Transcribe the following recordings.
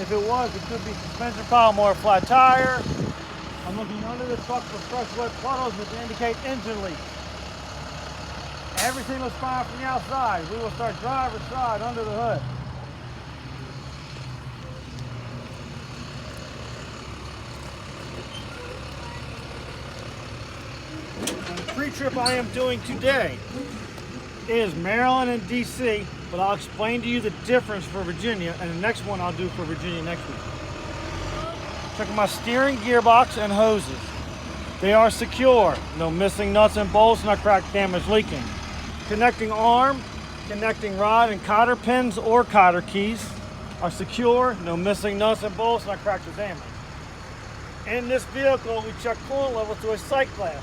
If it was, it could be suspension problem or a flat tire. I'm looking under the truck for fresh wet puddles which indicate engine leaks. Everything looks fine from the outside. We will start driver's side under the hood. The pre-trip I am doing today is Maryland and DC, but I'll explain to you the difference for Virginia, and the next one I'll do for Virginia next week. Checking my steering gearbox and hoses. They are secure. No missing nuts and bolts, not cracked, damaged, leaking. Connecting arm, connecting rod, and cotter pins or cotter keys are secure. No missing nuts and bolts, not cracked or damaged. In this vehicle, we check coolant level to a sight class.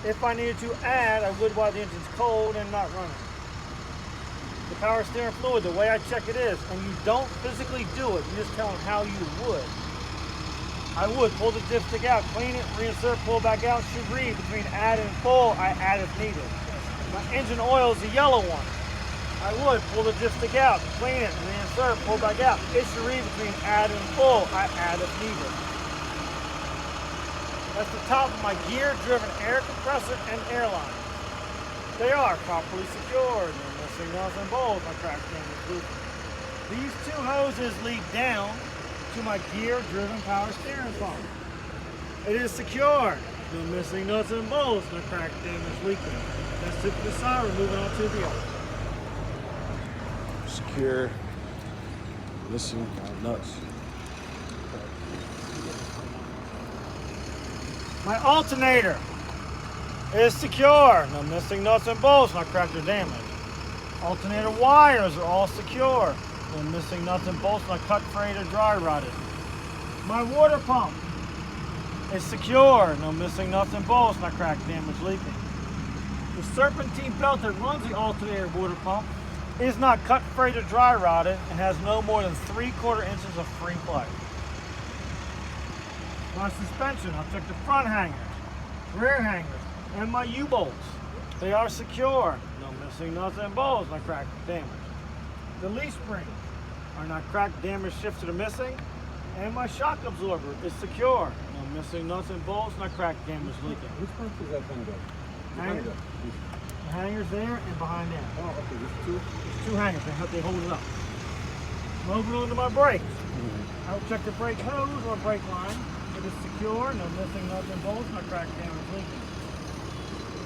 If I needed to add, I would while the engine's cold and not running. The power steering fluid, the way I check it is, and you don't physically do it, you just tell them how you would. I would pull the dipstick out, clean it, reinsert, pull back out, should read between add and full, I add if needed. My engine oil is the yellow one. I would pull the dipstick out, clean it, reinsert, pull back out. It should read between add and full, I add if needed. That's the top of my gear-driven air compressor and airline. They are properly secured. No missing nuts and bolts, my cracked, damaged, leaking. These two hoses lead down to my gear-driven power steering pump. It is secured. No missing nuts and bolts, no cracked, damaged, leaking. That's it to the side. We're moving on to the other. Secure. Missing nuts. My alternator is secure. No missing nuts and bolts, not cracked or damaged. Alternator wires are all secure. No missing nuts and bolts, not cut, frayed, or dry rotted. My water pump is secure. No missing nuts and bolts, not cracked, damaged, leaking. The serpentine belt that runs the alternator water pump is not cut, frayed, or dry rotted and has no more than 3/4 inches of free play. My suspension, I'll check the front hangers, rear hangers, and my U-bolts. They are secure. No missing nuts and bolts, not cracked, damaged. The leaf springs are not cracked, damaged, shifted, or missing. And my shock absorber is secure. No missing nuts and bolts, not cracked, damaged, leaking. Which part is that hanger? Hanger. The hanger's there and behind there. Oh, okay, there's Two hangers, they hold it up. Moving on to my brakes. I will check the brake hose or brake line. It is secure, no missing nuts and bolts, not cracked, damaged, leaking.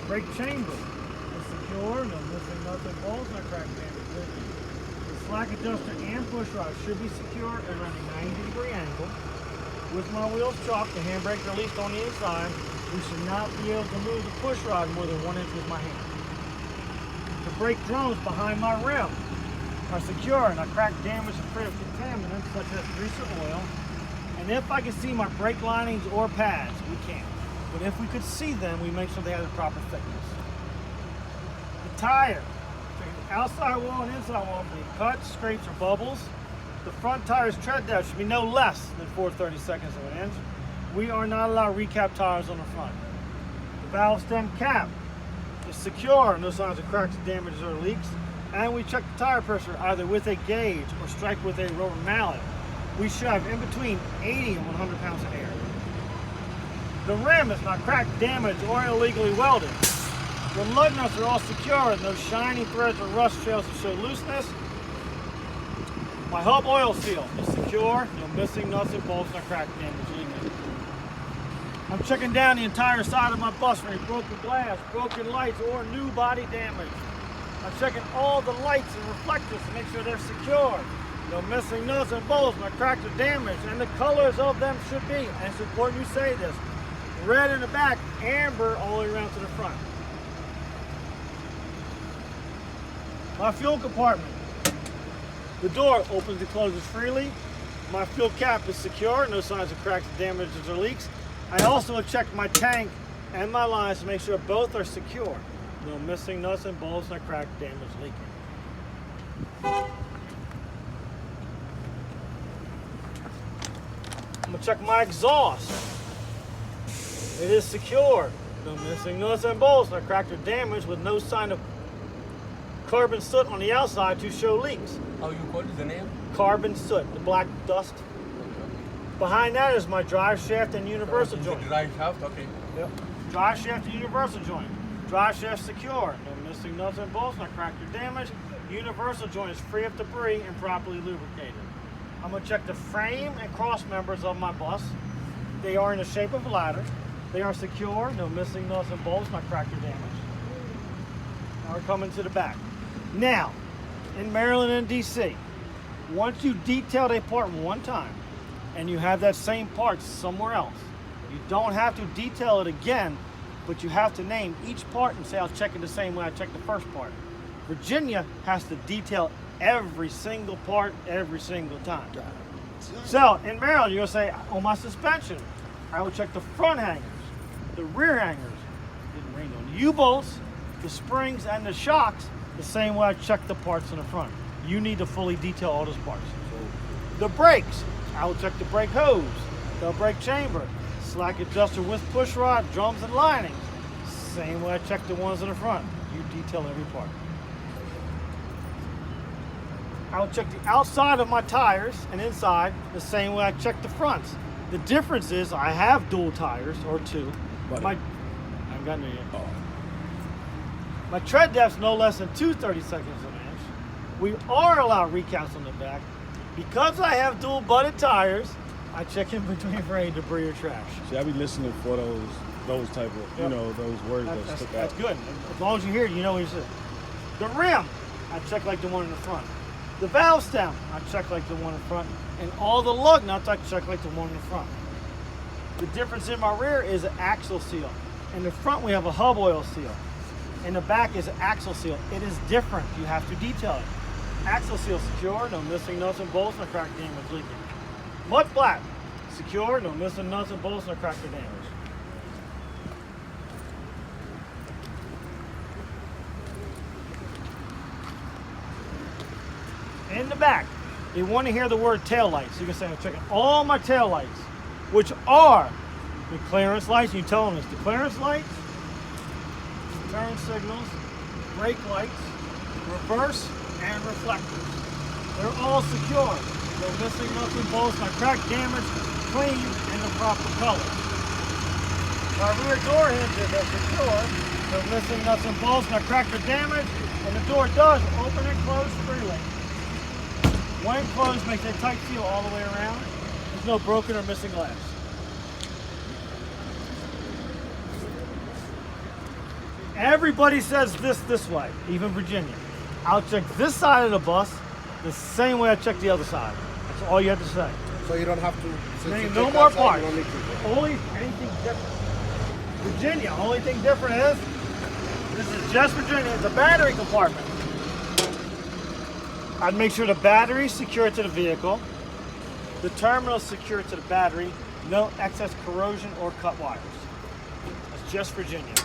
Brake chamber is secure, no missing nuts and bolts, not cracked, damaged, leaking. The slack adjuster and push rod should be secure at around a 90-degree angle. With my wheels chalked, the handbrake released on the inside, we should not be able to move the push rod more than 1 inch with my hand. The brake drums behind my rim are secure, not cracked, damaged, and free of contaminants such as grease or oil. And if I can see my brake linings or pads, we can. But if we could see them, we make sure they have the proper thickness. The tire, the outside wall and inside wall for any cuts, scrapes, or bubbles. The front tire's tread depth should be no less than 4/32 of an inch. We are not allowed recap tires on the front. The valve stem cap is secure, no signs of cracks, damages, or leaks. And we check the tire pressure either with a gauge or strike with a rubber mallet. We should have in between 80 and 100 pounds of air. The rim is not cracked, damaged, or illegally welded. The lug nuts are all secure and no shiny threads or rust trails to show looseness. My hub oil seal is secure, no missing nuts and bolts, not cracked, damaged, leaking. I'm checking down the entire side of my bus for any broken glass, broken lights, or new body damage. I'm checking all the lights and reflectors to make sure they're secure. No missing nuts and bolts, not cracked or damaged, and the colors of them should be, and it's important you say this, red in the back, amber all the way around to the front. My fuel compartment. The door opens and closes freely. My fuel cap is secure, no signs of cracks, damages, or leaks. I also checked my tank and my lines to make sure both are secure. No missing nuts and bolts, not cracked, damaged, leaking. I'm gonna check my exhaust. It is secure. No missing nuts and bolts, not cracked or damaged, with no sign of carbon soot on the outside to show leaks. How you call it, the name? Carbon soot, the black dust. Behind that is my drive shaft and universal joint. Drive shaft, okay. Yep. Drive shaft and universal joint. Drive shaft secure. No missing nuts and bolts, not cracked or damaged. Universal joint is free of debris and properly lubricated. I'm going to check the frame and cross members of my bus. They are in the shape of a ladder. They are secure. No missing nuts and bolts, not cracked or damaged. Now we're coming to the back. Now, in Maryland and DC, once you detailed a part one time and you have that same part somewhere else, you don't have to detail it again, but you have to name each part and say, I'll check it the same way I checked the first part. Virginia has to detail every single part every single time. So in Maryland, you're gonna say, on my suspension, I will check the front hangers, the rear hangers, didn't rain on the U-bolts, the springs and the shocks, the same way I check the parts in the front. You need to fully detail all those parts. The brakes, I will check the brake hose, the brake chamber, slack adjuster with push rod, drums and linings. Same way I check the ones in the front. You detail every part. I will check the outside of my tires and inside the same way I check the fronts. The difference is I have dual tires or two. I haven't gotten there yet. Oh. My tread depth's no less than 2/32 of an inch. We are allowed recaps on the back. Because I have dual butted tires, I check in between for any debris or trash. See, I be listening for those type of, you know, those words that stick out. That's good. As long as you hear it, you know what you said. The rim, I check like the one in the front. The valve stem, I check like the one in front. And all the lug nuts, I check like the one in the front. The difference in my rear is an axle seal. In the front, we have a hub oil seal. In the back is an axle seal. It is different. You have to detail it. Axle seal secure, no missing nuts and bolts, no crack, damage, leaking. Mud flap, secure, no missing nuts and bolts, no crack or damage. In the back, you want to hear the word tail lights. You can say, I'm checking all my tail lights, which are the clearance lights. You tell them it's the clearance lights, turn signals, brake lights, reverse, and reflectors. They're all secure. No missing nuts and bolts, no crack, damage, clean, and the proper color. Our rear door hinges are secure. No missing nuts and bolts, no crack or damage, and the door does open and close freely. When closed, makes a tight seal all the way around. There's no broken or missing glass. Everybody says this way, even Virginia. I'll check this side of the bus the same way I check the other side. That's all you have to say. So you don't have to. Name no more parts. Only anything different. Virginia, only thing different is this is just Virginia. It's a battery compartment. I'd make sure the battery is secured to the vehicle, the terminal is secured to the battery, no excess corrosion or cut wires. That's just Virginia.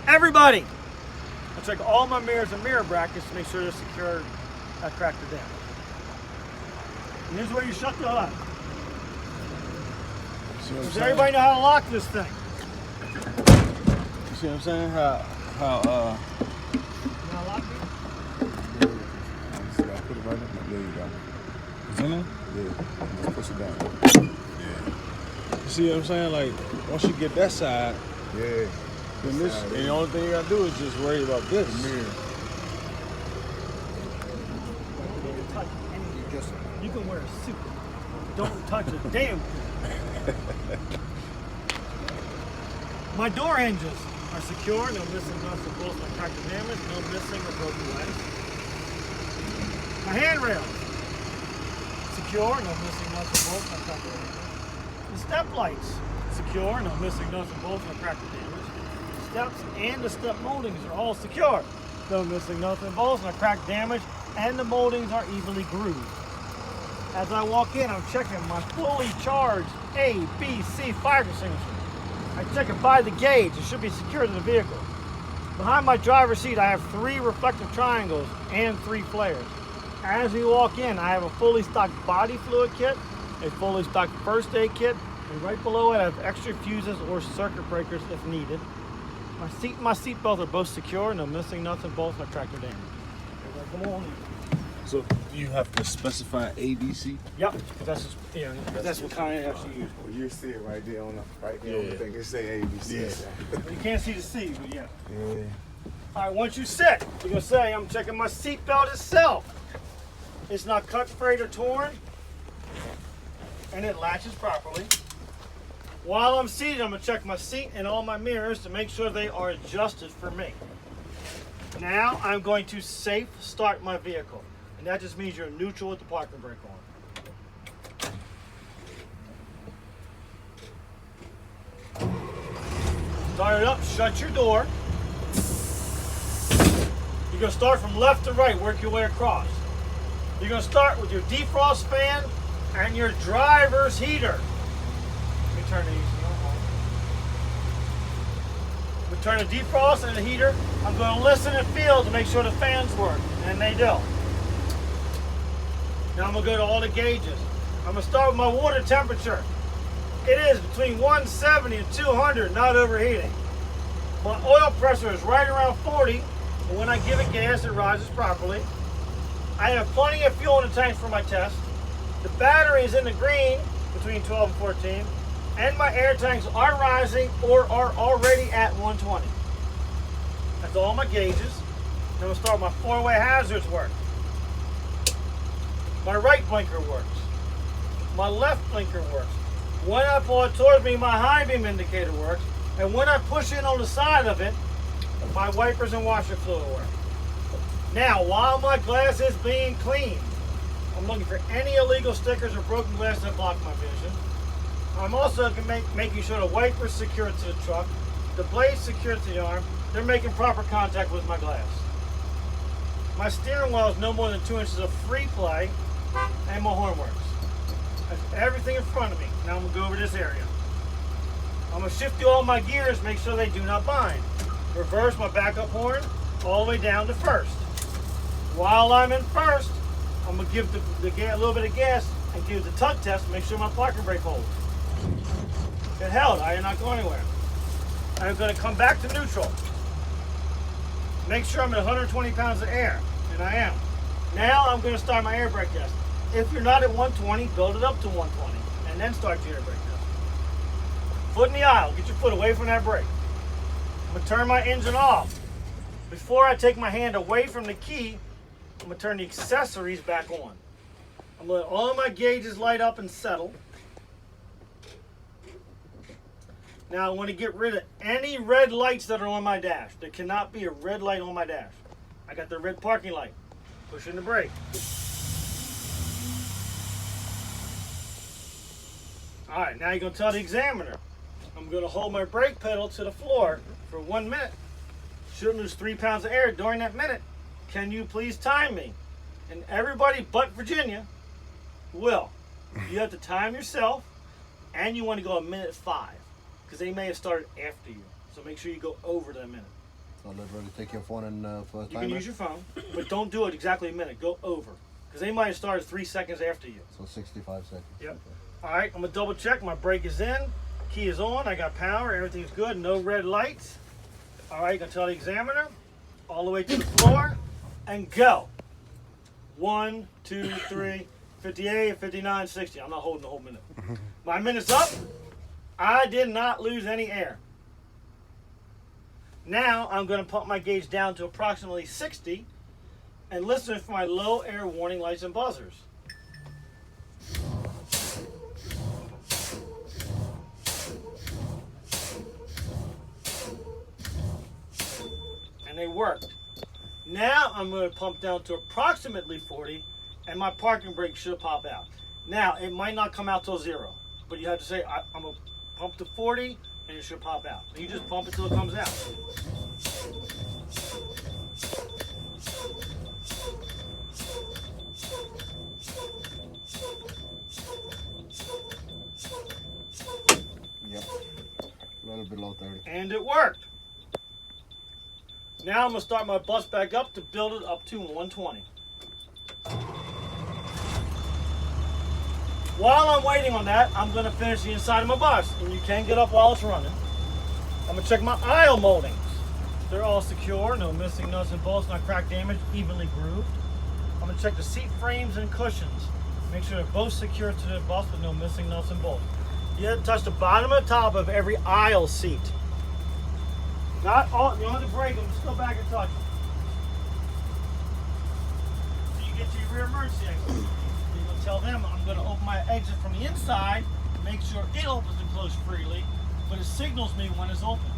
Everybody! I check all my mirrors and mirror brackets to make sure they're secured, not cracked or damaged. And here's where you shut the hood. Does everybody know how to lock this thing? You see what I'm saying? How You know how to lock it? Put it right in. There you go. it's in there? Yeah. Just push it down. Yeah. You see what I'm saying? Like, once you get that side, Yeah. then this, and the only thing you gotta do is just worry about this. Mirror. You can wear a suit. Don't touch a damn thing. My door hinges are secure, no missing nuts or bolts, no crack or damage, no missing or broken legs. My handrails, secure, no missing nuts or bolts, no crack or damage. The step lights, secure, no missing nuts or bolts, no crack or damage. The steps and the step moldings are all secure, no missing nuts or bolts, no crack, damage, and the moldings are evenly grooved. As I walk in, I'm checking my fully charged A, B, C fire extinguisher. I check it by the gauge. It should be secured to the vehicle. Behind my driver's seat, I have 3 reflective triangles and 3 flares. As we walk in, I have a fully stocked body fluid kit, a fully stocked first aid kit, and right below it, I have extra fuses or circuit breakers if needed. My seat and my seat belts are both secure, no missing nuts and bolts, no tractor damage. Come on in. So You have to specify ABC. Yep, that's what kind of actually use. Well, you see it right there on the thing. It say ABC. Yeah. You can't see the C, but yeah. Yeah. All right, once you sit, you're gonna say, I'm checking my seat belt itself. It's not cut, frayed, or torn, and it latches properly. While I'm seated, I'm gonna check my seat and all my mirrors to make sure they are adjusted for me. Now, I'm going to safe start my vehicle. And that just means you're neutral with the parking brake on. Start it up, shut your door. You're gonna start from left to right, work your way across. You're gonna start with your defrost fan and your driver's heater. Let me turn the AC on. We turn the defrost and the heater. I'm gonna listen and feel to make sure the fans work, and they do. Now I'm gonna go to all the gauges. I'm gonna start with my water temperature. It is between 170 and 200, not overheating. My oil pressure is right around 40, and when I give it gas, it rises properly. I have plenty of fuel in the tank for my test. The battery is in the green, between 12 and 14, and my air tanks are rising or are already at 120. That's all my gauges. Then we'll start my four-way hazards work. My right blinker works. My left blinker works. When I pull it towards me, my high beam indicator works. And when I push in on the side of it, my wipers and washer fluid work. Now, while my glass is being cleaned, I'm looking for any illegal stickers or broken glass that block my vision. I'm also making sure the wipers secure to the truck, the blades secure to the arm, they're making proper contact with my glass. My steering wheel is no more than 2 inches of free play, and my horn works. That's everything in front of me. Now I'm going to go over this area. I'm going to shift through all my gears, make sure they do not bind. Reverse my backup horn all the way down to first. While I'm in first, I'm going to give a little bit of gas and give the tug test to make sure my parking brake holds. It held. I did not go anywhere. I'm going to come back to neutral. Make sure I'm at 120 pounds of air, and I am. Now I'm going to start my air brake test. If you're not at 120, build it up to 120, and then start your air brake test. Foot in the aisle. Get your foot away from that brake. I'm going to turn my engine off. Before I take my hand away from the key, I'm going to turn the accessories back on. I'm going to let all my gauges light up and settle. Now I want to get rid of any red lights that are on my dash. There cannot be a red light on my dash. I got the red parking light. Pushing the brake. Alright, now you're going to tell the examiner. I'm going to hold my brake pedal to the floor for 1 minute. Shouldn't lose 3 pounds of air during that minute. Can you please time me? And everybody but Virginia will. You have to time yourself, and you want to go 1:05. Because they may have started after you. So make sure you go over that minute. So literally take your phone and for a timer? You can use your phone, but don't do it exactly a minute. Go over. Because they might have started 3 seconds after you. So 65 seconds. Yep. Okay. Alright, I'm going to double check. My brake is in. Key is on. I got power. Everything's good. No red lights. Alright, I'm going to tell the examiner. All the way to the floor. And go. 1, 2, 3, 58, 59, 60. I'm not holding the whole minute. My minute's up. I did not lose any air. Now I'm going to pump my gauge down to approximately 60 and listen for my low air warning lights and buzzers. And they worked. Now I'm going to pump down to approximately 40 and my parking brake should pop out. Now it might not come out till 0, but you have to say I'm going to pump to 40 and it should pop out. You just pump it till it comes out. Yep. A little below 30. And it worked. Now I'm going to start my bus back up to build it up to 120. While I'm waiting on that, I'm going to finish the inside of my bus. And you can get up while it's running. I'm going to check my aisle moldings. They're all secure, no missing nuts and bolts, not crack damage, evenly grooved. I'm going to check the seat frames and cushions. Make sure they're both secure to the bus with no missing nuts and bolts. You have to touch the bottom and top of every aisle seat. Not all, you don't have to break them, just go back and touch them. So you get to your rear emergency exit. You're going to tell them, I'm going to open my exit from the inside, make sure it opens and closes freely, but it signals me when it's open.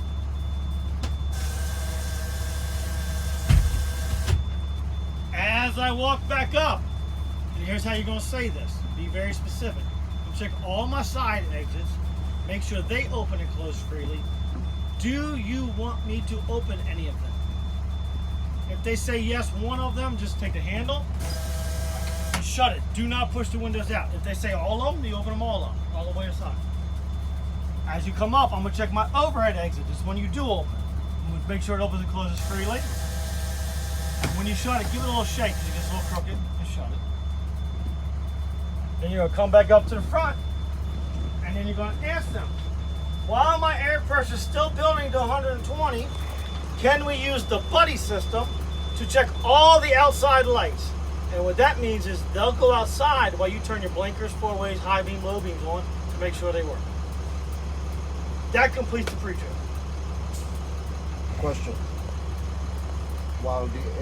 As I walk back up, and here's how you're going to say this. Be very specific. I'm check all my side exits, make sure they open and close freely. Do you want me to open any of them? If they say yes, one of them, just take the handle and shut it. Do not push the windows out. If they say all of them, you open them all the way aside. As you come up, I'm going to check my overhead exit. This is when you do open. I'm going to make sure it opens and closes freely. And when you shut it, give it a little shake because it gets a little crooked. Just shut it. Then you're going to come back up to the front, and then you're going to ask them, while my air pressure is still building to 120, can we use the buddy system to check all the outside lights? And what that means is they'll go outside while you turn your blinkers, 4 ways, high beam, low beams on to make sure they work. That completes the pre-trip. Question. While the